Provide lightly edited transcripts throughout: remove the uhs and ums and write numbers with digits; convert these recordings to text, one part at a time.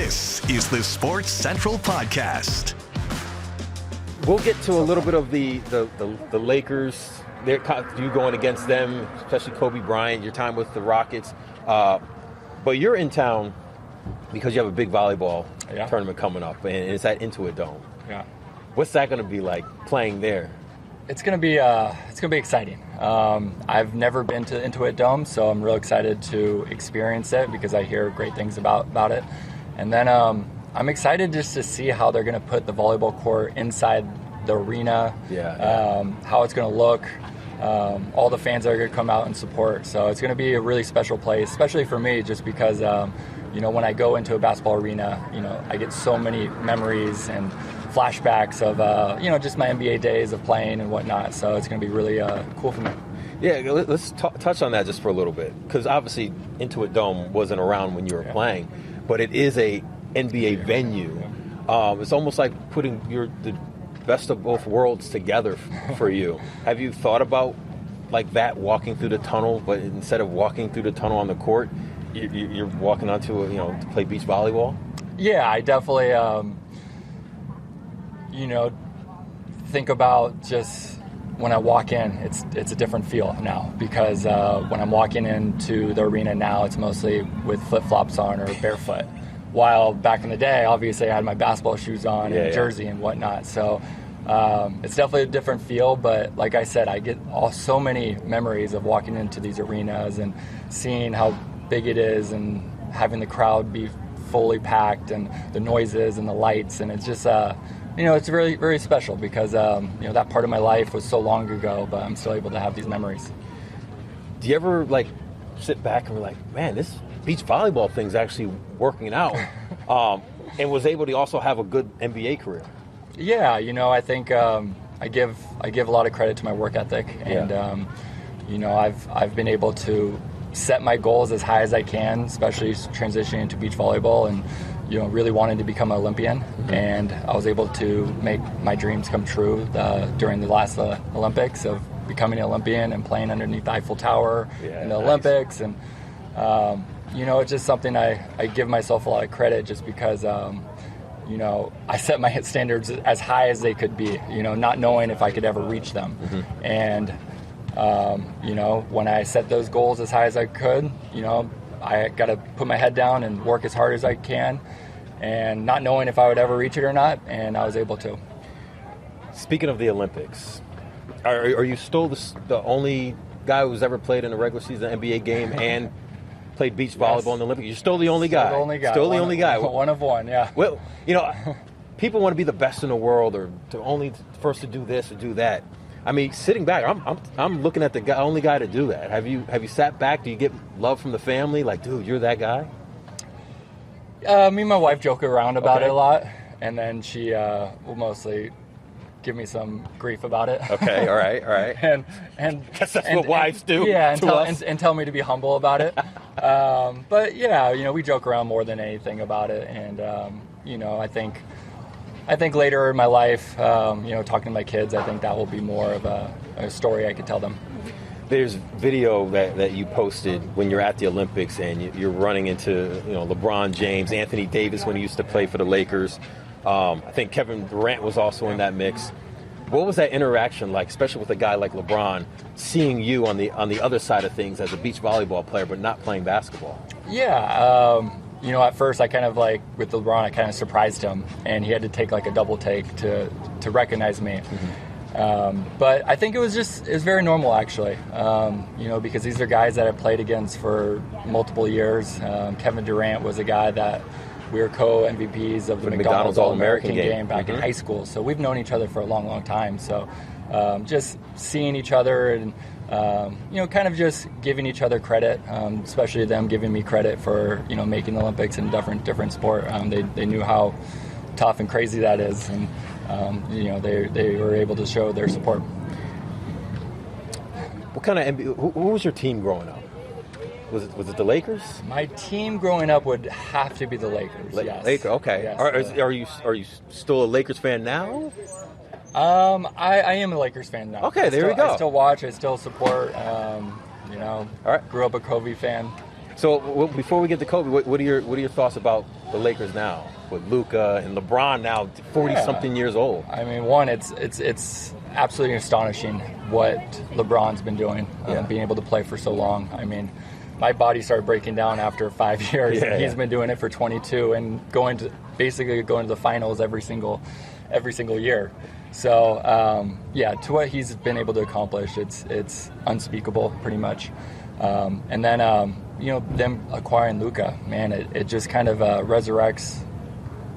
This is the Sports Central Podcast. We'll get to a little bit of the Lakers. You going against them, especially Kobe Bryant, your time with the Rockets. But you're in town because you have a big volleyball tournament coming up, and it's at Intuit Dome. Yeah. What's that going to be like playing there? It's gonna be exciting. I've never been to Intuit Dome, so I'm real excited to experience it because I hear great things about it. And then I'm excited just to see how they're gonna put the volleyball court inside the arena. How it's gonna look. All the fans that are gonna come out and support. So it's gonna be a really special place, especially for me, just because when I go into a basketball arena, I get so many memories and flashbacks of just my NBA days of playing and whatnot. So it's going to be really cool for me. Yeah, let's touch on that just for a little bit, because obviously Intuit Dome wasn't around when you were playing, but it is a NBA venue. It's almost like putting the best of both worlds together for you. Have you thought about like that, walking through the tunnel, but instead of walking through the tunnel on the court, you're walking onto to play beach volleyball? Yeah, I definitely think about just when I walk in, it's a different feel now, because when I'm walking into the arena now, it's mostly with flip-flops on or barefoot. While back in the day, obviously I had my basketball shoes on and jersey and whatnot. So it's definitely a different feel, but like I said, I get so many memories of walking into these arenas and seeing how big it is and having the crowd be fully packed and the noises and the lights, and it's just it's really, very special because that part of my life was so long ago, but I'm still able to have these memories. Do you ever sit back and be like, man, this beach volleyball thing's actually working out, and was able to also have a good NBA career? Yeah, I think I give a lot of credit to my work ethic, and I've been able to set my goals as high as I can, especially transitioning into beach volleyball, and really wanted to become an Olympian. And I was able to make my dreams come true during the last Olympics of becoming an Olympian and playing underneath the Eiffel Tower in the Olympics. And it's just something I give myself a lot of credit, just because I set my standards as high as they could be, not knowing if I could ever reach them. And when I set those goals as high as I could, I got to put my head down and work as hard as I can, and not knowing if I would ever reach it or not, and I was able to. Speaking of the Olympics, are you still the only guy who's ever played in a regular season NBA game and played beach volleyball in the Olympics? You're still the only guy. Still the only guy. One of one, yeah. Well, people want to be the best in the world, or first to do this or do that. I mean, sitting back, I'm looking at the only guy to do that. Have you sat back? Do you get love from the family? Like, dude, you're that guy? Me and my wife joke around about it a lot, and then she will mostly give me some grief about it. Okay, all right. and guess that's what wives do. Yeah, and tell me to be humble about it. But yeah, we joke around more than anything about it, and I think later in my life, talking to my kids, I think that will be more of a story I could tell them. There's video that you posted when you're at the Olympics, and you're running into LeBron James, Anthony Davis when he used to play for the Lakers. I think Kevin Durant was also in that mix. What was that interaction like, especially with a guy like LeBron, seeing you on the other side of things as a beach volleyball player but not playing basketball? Yeah. At first I kind of with LeBron, I kind of surprised him, and he had to take a double take to recognize me. But I think it was very normal, actually, because these are guys that I played against for multiple years. Kevin Durant was a guy that we were co-MVPs of the McDonald's All-American game back in high school. So we've known each other for a long, long time. So just seeing each other and kind of just giving each other credit, especially them giving me credit for, making the Olympics in a different sport. They knew how tough and crazy that is, and, they were able to show their support. What kind of NBA, who was your team growing up? Was it the Lakers? My team growing up would have to be the Lakers, yes. Lakers, okay. Yes, are you still a Lakers fan now? I am a Lakers fan now. Okay, there we go. I still watch. I still support. All right. Grew up a Kobe fan. So before we get to Kobe, what are your thoughts about the Lakers now with Luka and LeBron now 40-something years old? I mean, one, it's absolutely astonishing what LeBron's been doing, being able to play for so long. I mean, my body started breaking down after 5 years. Yeah, He's been doing it for 22 and basically going to the finals every single year. So, to what he's been able to accomplish, it's unspeakable, pretty much. And then, them acquiring Luka, man, it just kind of resurrects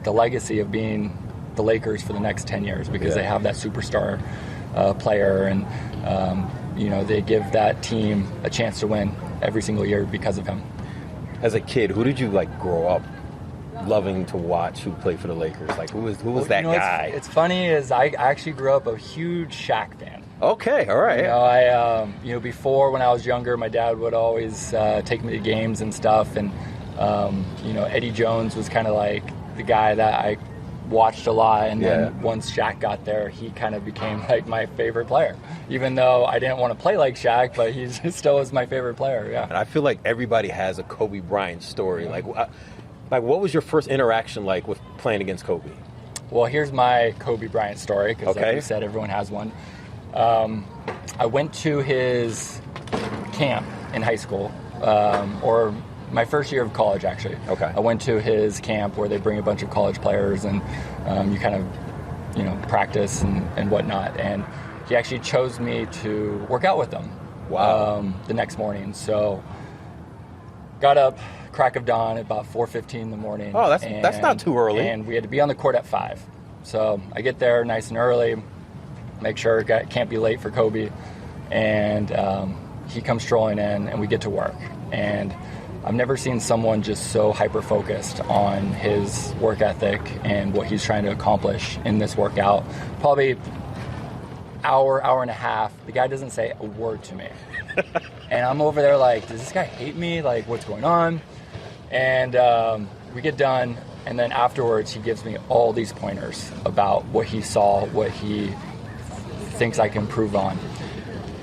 the legacy of being the Lakers for the next 10 years because they have that superstar player, and they give that team a chance to win every single year because of him. As a kid, who did you grow up loving to watch who played for the Lakers? Who was that guy? It's funny is I actually grew up a huge Shaq fan. Okay, all right. Before when I was younger, my dad would always take me to games and stuff, and Eddie Jones was kind of like the guy that I watched a lot, and then once Shaq got there, he kind of became my favorite player. Even though I didn't want to play like Shaq, but he still was my favorite player. Yeah. And I feel like everybody has a Kobe Bryant story. What was your first interaction like with playing against Kobe? Well, here's my Kobe Bryant story, because like you said, everyone has one. I went to his camp in high school, or my first year of college, actually. Okay. I went to his camp where they bring a bunch of college players, and you kind of, practice and whatnot. And he actually chose me to work out with them. Wow. The next morning. So got up, crack of dawn, at about 4:15 in the morning. Oh, that's not too early. And we had to be on the court at 5. So I get there nice and early, make sure can't be late for Kobe, and he comes strolling in, and we get to work. And I've never seen someone just so hyper-focused on his work ethic and what he's trying to accomplish in this workout. Probably hour and a half, the guy doesn't say a word to me. And I'm over there does this guy hate me? What's going on? And we get done, and then afterwards he gives me all these pointers about what he saw, what he thinks I can improve on.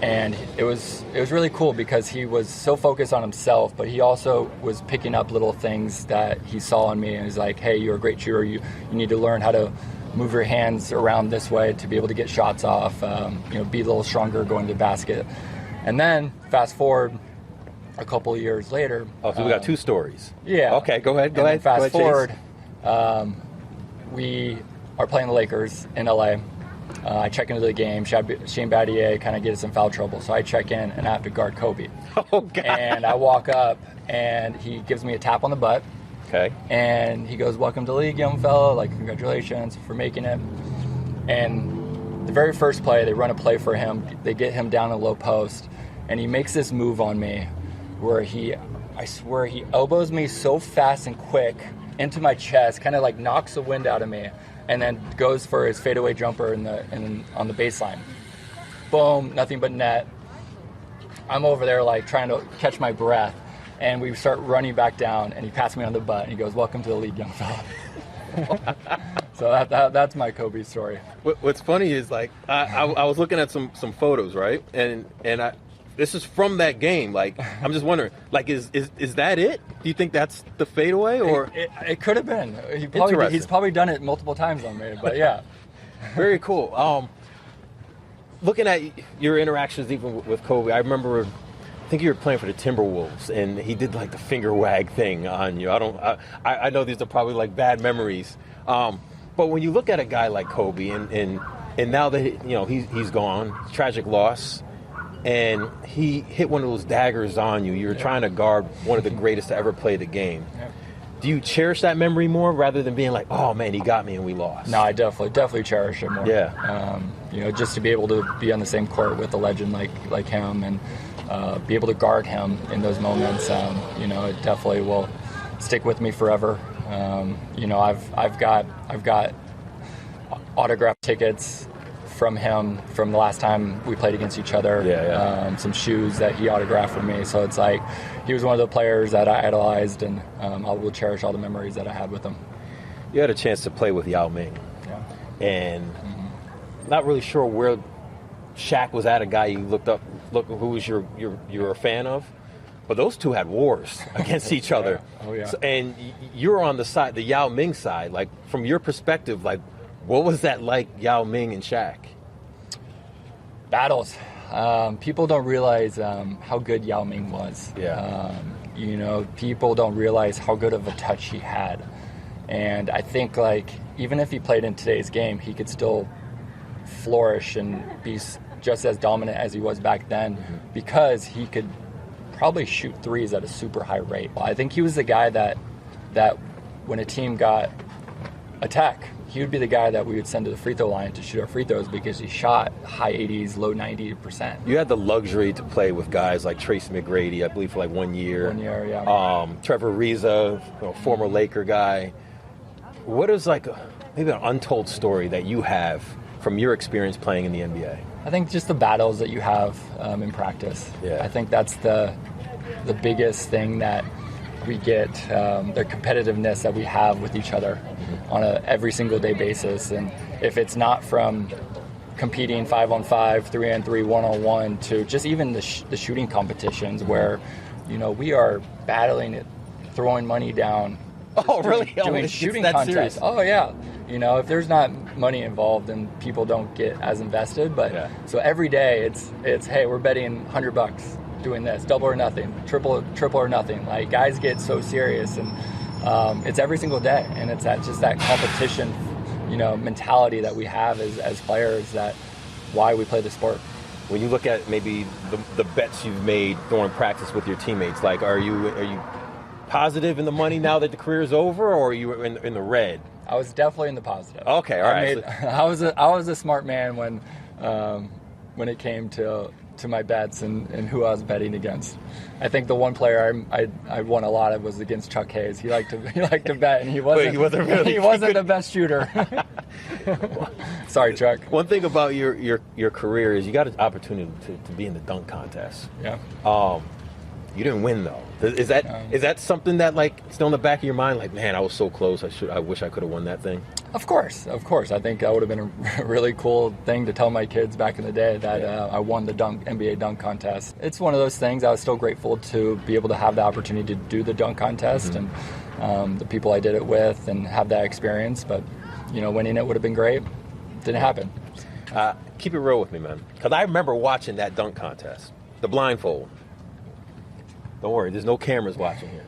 And it was really cool because he was so focused on himself, but he also was picking up little things that he saw in me, and he's like, hey, you're a great shooter, you need to learn how to move your hands around this way to be able to get shots off, be a little stronger going to the basket. And then fast forward a couple of years later. Oh, so we got 2 stories. Yeah. Okay, go ahead. Fast forward, we are playing the Lakers in LA. I check into the game. Shane Battier kind of gets in foul trouble, so I check in and I have to guard Kobe. Oh, God. And I walk up, and he gives me a tap on the butt. Okay. And he goes, welcome to the league, young fella. Congratulations for making it. And the very first play, they run a play for him. They get him down a low post, and he makes this move on me where I swear he elbows me so fast and quick into my chest, kind of knocks the wind out of me, and then goes for his fadeaway jumper on the baseline. Boom, nothing but net. I'm over there trying to catch my breath, and we start running back down, and he pats me on the butt, and he goes, welcome to the league, young fella. So that's my Kobe story. What's funny is I was looking at some photos, right? And this is from that game. I'm just wondering, is that it? Do you think that's the fadeaway, or it could have been? He's probably done it multiple times on me, but yeah. Very cool. Looking at your interactions even with Kobe, I remember, I think you were playing for the Timberwolves, and he did the finger wag thing on you. I know these are probably bad memories, but when you look at a guy like Kobe, and now that he's gone, tragic loss. And he hit one of those daggers on you. You were trying to guard one of the greatest to ever play the game. Yeah. Do you cherish that memory more rather than being oh, man, he got me and we lost? No, I definitely cherish it more. Yeah. Just to be able to be on the same court with a legend like him, and be able to guard him in those moments, it definitely will stick with me forever. I've got autograph tickets from him from the last time we played against each other. Some shoes that he autographed for me. So it's he was one of the players that I idolized, and I will cherish all the memories that I had with him. You had a chance to play with Yao Ming. Yeah. And not really sure where Shaq was at, a guy you who was you're a fan of. But those two had wars against each other. Oh, yeah. So, and you're on the side, the Yao Ming side. Like, from your perspective, like, what was that like, Yao Ming and Shaq? Battles. People don't realize how good Yao Ming was. Yeah. People don't realize how good of a touch he had. And I think, like, even if he played in today's game, he could still flourish and be just as dominant as he was back then, because he could probably shoot threes at a super high rate. I think he was the guy that when a team got attack, he would be the guy that we would send to the free throw line to shoot our free throws, because he shot high 80s, low 90%. You had the luxury to play with guys like Tracy McGrady, I believe, for like 1 year. 1 year, yeah. Trevor Ariza, former Laker guy. What is maybe an untold story that you have from your experience playing in the NBA? I think just the battles that you have in practice. Yeah. I think that's the biggest thing that we get, the competitiveness that we have with each other on a every single day basis. And if it's not from competing 5-on-5, 3-on-3, 1-on-1, to just even the shooting competitions where, we are battling it, throwing money down. Oh, really? Doing shooting that contests. serious? Oh, yeah. If there's not money involved, then people don't get as invested. But Yeah. So every day it's hey, we're betting $100 doing this, double or nothing, triple or nothing. Like, guys get so serious, and it's every single day, and it's just that competition, mentality that we have as players, that why we play the sport. When you look at maybe the bets you've made during practice with your teammates, like, are you positive in the money now that the career is over, or are you in the red? I was definitely in the positive. Okay, all right. I was a smart man when it came to my bets and who I was betting against. I think the one player I won a lot of was against Chuck Hayes. He liked to bet, and he wasn't the best shooter. Sorry, Chuck. One thing about your career is you got an opportunity to be in the dunk contest. Yeah. You didn't win, though. Is that something that, like, still in the back of your mind, like, man, I was so close, I wish I could have won that thing? Of course. I think that would have been a really cool thing to tell my kids back in the day, that I won the NBA dunk contest. It's one of those things. I was still grateful to be able to have the opportunity to do the dunk contest, and the people I did it with, and have that experience. But, winning it would have been great. Didn't happen. Keep it real with me, man, because I remember watching that dunk contest, the blindfold. Don't worry, there's no cameras watching here.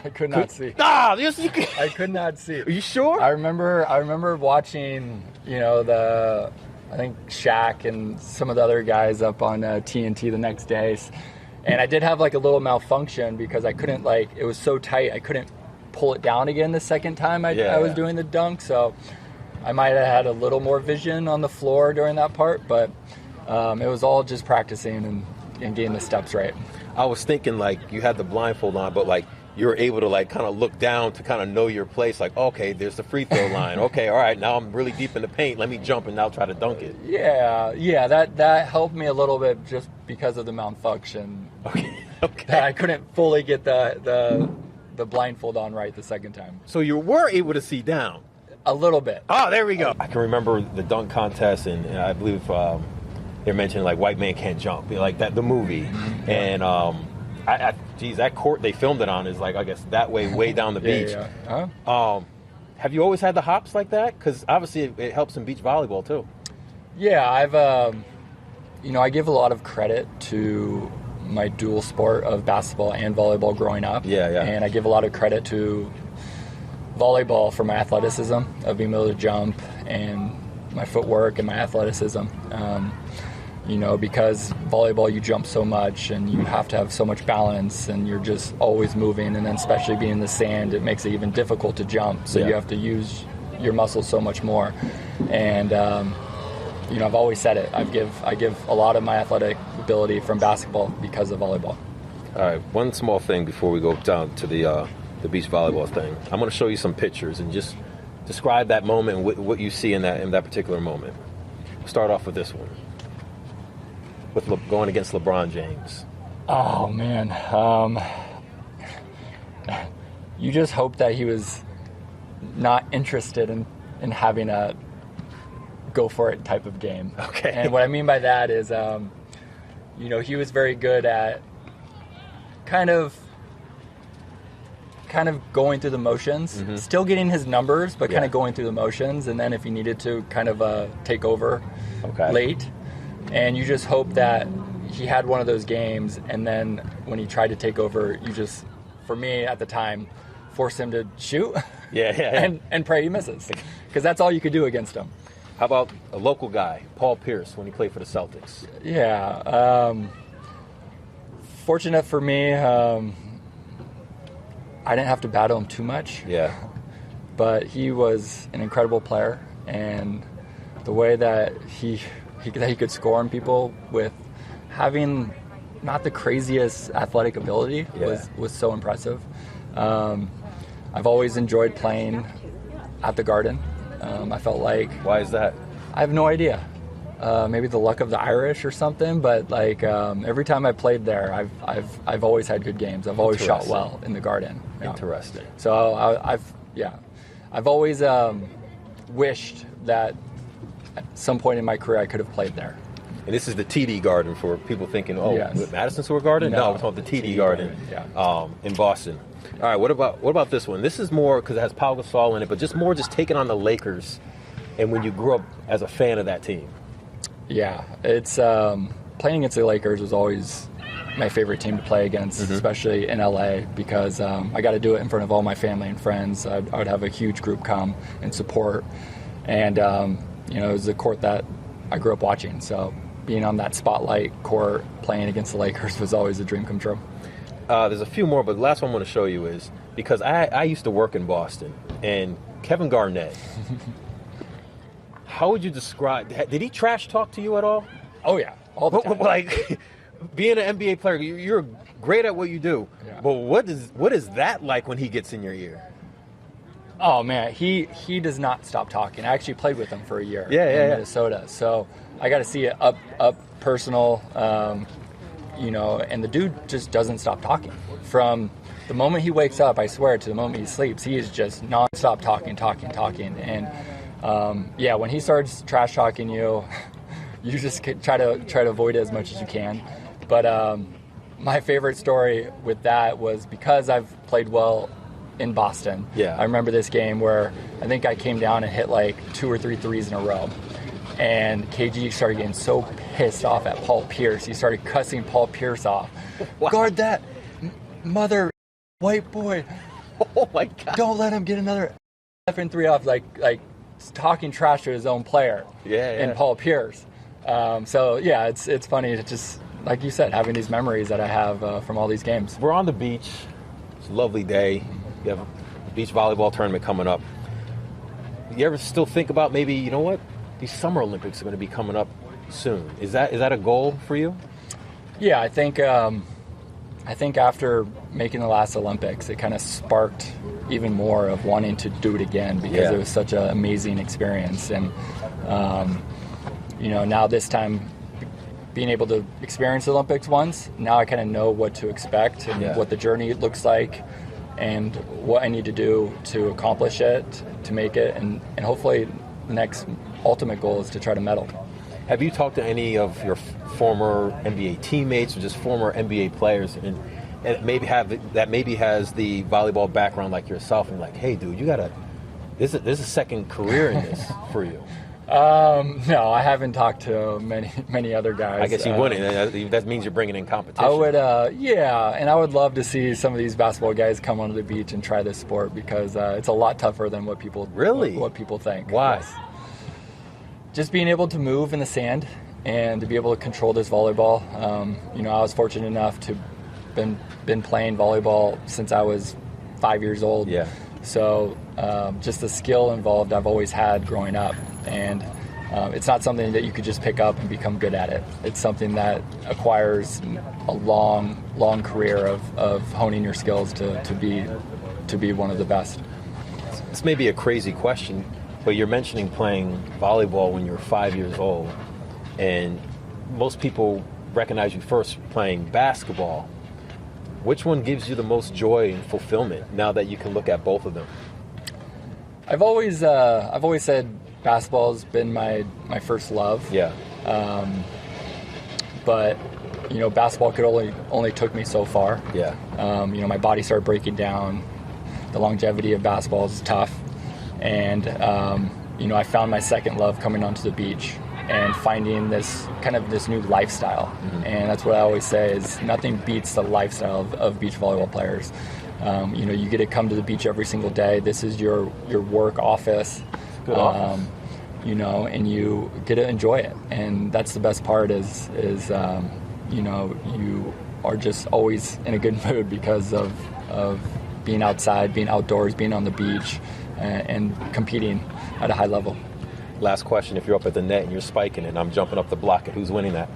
I could not see. I could not see. Are you sure? I remember watching, I think Shaq and some of the other guys up on TNT the next day, and I did have like a little malfunction because I couldn't, it was so tight, I couldn't pull it down again the second time I was doing the dunk. So I might have had a little more vision on the floor during that part, but it was all just practicing and getting the steps right. I was thinking, you had the blindfold on, but you were able to kind of look down to kind of know your place. Like, okay, there's the free throw line. Okay, all right, now I'm really deep in the paint. Let me jump and now try to dunk it. Yeah, that helped me a little bit just because of the malfunction. Okay. That I couldn't fully get the blindfold on right the second time. So you were able to see down? A little bit. Oh, there we go. I can remember the dunk contest, and I believe they're mentioning White Man Can't Jump, the movie. And that court they filmed it on is I guess that way down the beach. Yeah. Uh-huh. Have you always had the hops like that? Because obviously it helps in beach volleyball too. Yeah, I've I give a lot of credit to my dual sport of basketball and volleyball growing up. Yeah. And I give a lot of credit to volleyball for my athleticism, of being able to jump, and my footwork and my athleticism. Because volleyball, you jump so much and you have to have so much balance, and you're just always moving, and then especially being in the sand, it makes it even difficult to jump. So you have to use your muscles so much more. And I've always said it. I give a lot of my athletic ability from basketball because of volleyball. All right, one small thing before we go down to the beach volleyball thing. I'm going to show you some pictures and just describe that moment and what you see in that particular moment. Start off with this one. With going against LeBron James. Oh, man. You just hope that he was not interested in having a go-for-it type of game. Okay. And what I mean by that is, he was very good at kind of going through the motions, still getting his numbers, but kind of going through the motions. And then if he needed to, kind of take over late. And you just hope that he had one of those games, and then when he tried to take over, you just, for me at the time, force him to shoot and pray he misses. Because that's all you could do against him. How about a local guy, Paul Pierce, when he played for the Celtics? Yeah. Fortunate for me, I didn't have to battle him too much. Yeah. But he was an incredible player, and the way that he could score on people with having not the craziest athletic ability was so impressive. I've always enjoyed playing at the Garden. I felt like... Why is that? I have no idea. Maybe the luck of the Irish or something, but like every time I played there, I've always had good games. I've always shot well in the Garden. Yeah. Interesting. So I've always wished that at some point in my career I could have played there. And this is the TD Garden for people thinking, Madison Square Garden? No, it's called the TD Garden yeah. In Boston. All right, what about this one? This is more because it has Pau Gasol in it, but just taking on the Lakers, and when you grew up as a fan of that team. Yeah, it's playing against the Lakers was always my favorite team to play against, especially in LA, because I got to do it in front of all my family and friends. I would have a huge group come and support, and it was a court that I grew up watching. So being on that spotlight court playing against the Lakers was always a dream come true. There's a few more, but the last one I want to show you is because I used to work in Boston, and Kevin Garnett. How would you describe? Did he trash talk to you at all? Oh yeah, all the time. Like being an NBA player, you're great at what you do. Yeah. But what is that like when he gets in your ear? Oh man, he does not stop talking. I actually played with him for a year in Minnesota, so I got to see it up personal. And the dude just doesn't stop talking. From the moment he wakes up, I swear, to the moment he sleeps, he is just nonstop talking. And when he starts trash talking you, you just try to avoid it as much as you can. But my favorite story with that was because I've played well in Boston. Yeah. I remember this game where I think I came down and hit like 2 or 3 threes in a row. And KG started getting so pissed off at Paul Pierce. He started cussing Paul Pierce off. What? Guard that mother white boy. Oh my God. Don't let him get another effing three off. Like talking trash to his own player. And Paul Pierce. It's funny to just, like you said, having these memories that I have from all these games. We're on the beach. It's a lovely day. You have a beach volleyball tournament coming up. You ever still think about maybe, you know what? These Summer Olympics are going to be coming up soon. Is that a goal for you? Yeah, I think after making the last Olympics, it kind of sparked even more of wanting to do it again because it was such an amazing experience. And now this time, being able to experience the Olympics once, now I kind of know what to expect and what the journey looks like and what I need to do to accomplish it, to make it, and hopefully the next ultimate goal is to try to medal. Have you talked to any of your former NBA teammates or just former NBA players and maybe has the volleyball background like yourself and like, hey, dude, you gotta. There's a second career in this for you. No, I haven't talked to many other guys. I guess you wouldn't. That means you're bringing in competition. I would, and I would love to see some of these basketball guys come onto the beach and try this sport because it's a lot tougher than what people think. Why? Yes. Just being able to move in the sand and to be able to control this volleyball. I was fortunate enough to been playing volleyball since I was 5 years old. Yeah. So just the skill involved I've always had growing up. And it's not something that you could just pick up and become good at it. It's something that acquires a long career of honing your skills to be one of the best. This may be a crazy question, but you're mentioning playing volleyball when you were 5 years old. And most people recognize you first playing basketball. Which one gives you the most joy and fulfillment now that you can look at both of them? I've always said basketball has been my first love. Yeah. But basketball could only took me so far. Yeah. My body started breaking down. The longevity of basketball is tough. And, I found my second love coming onto the beach and finding this new lifestyle. Mm-hmm. And that's what I always say is nothing beats the lifestyle of beach volleyball players. You get to come to the beach every single day. This is your work office. Good office. And you get to enjoy it. And that's the best part is you are just always in a good mood because of being outside, being outdoors, being on the beach, and competing at a high level. Last question: if you're up at the net and you're spiking and I'm jumping up the block, it, who's winning that?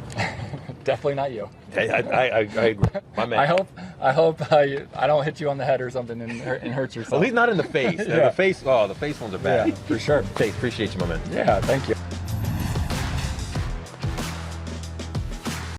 Definitely not you. Hey, I agree. My man. I hope I don't hit you on the head or something and hurt yourself. At least not in the face. Yeah. The face ones are bad. Yeah, for sure. Chase, appreciate you, my man. Yeah, thank you.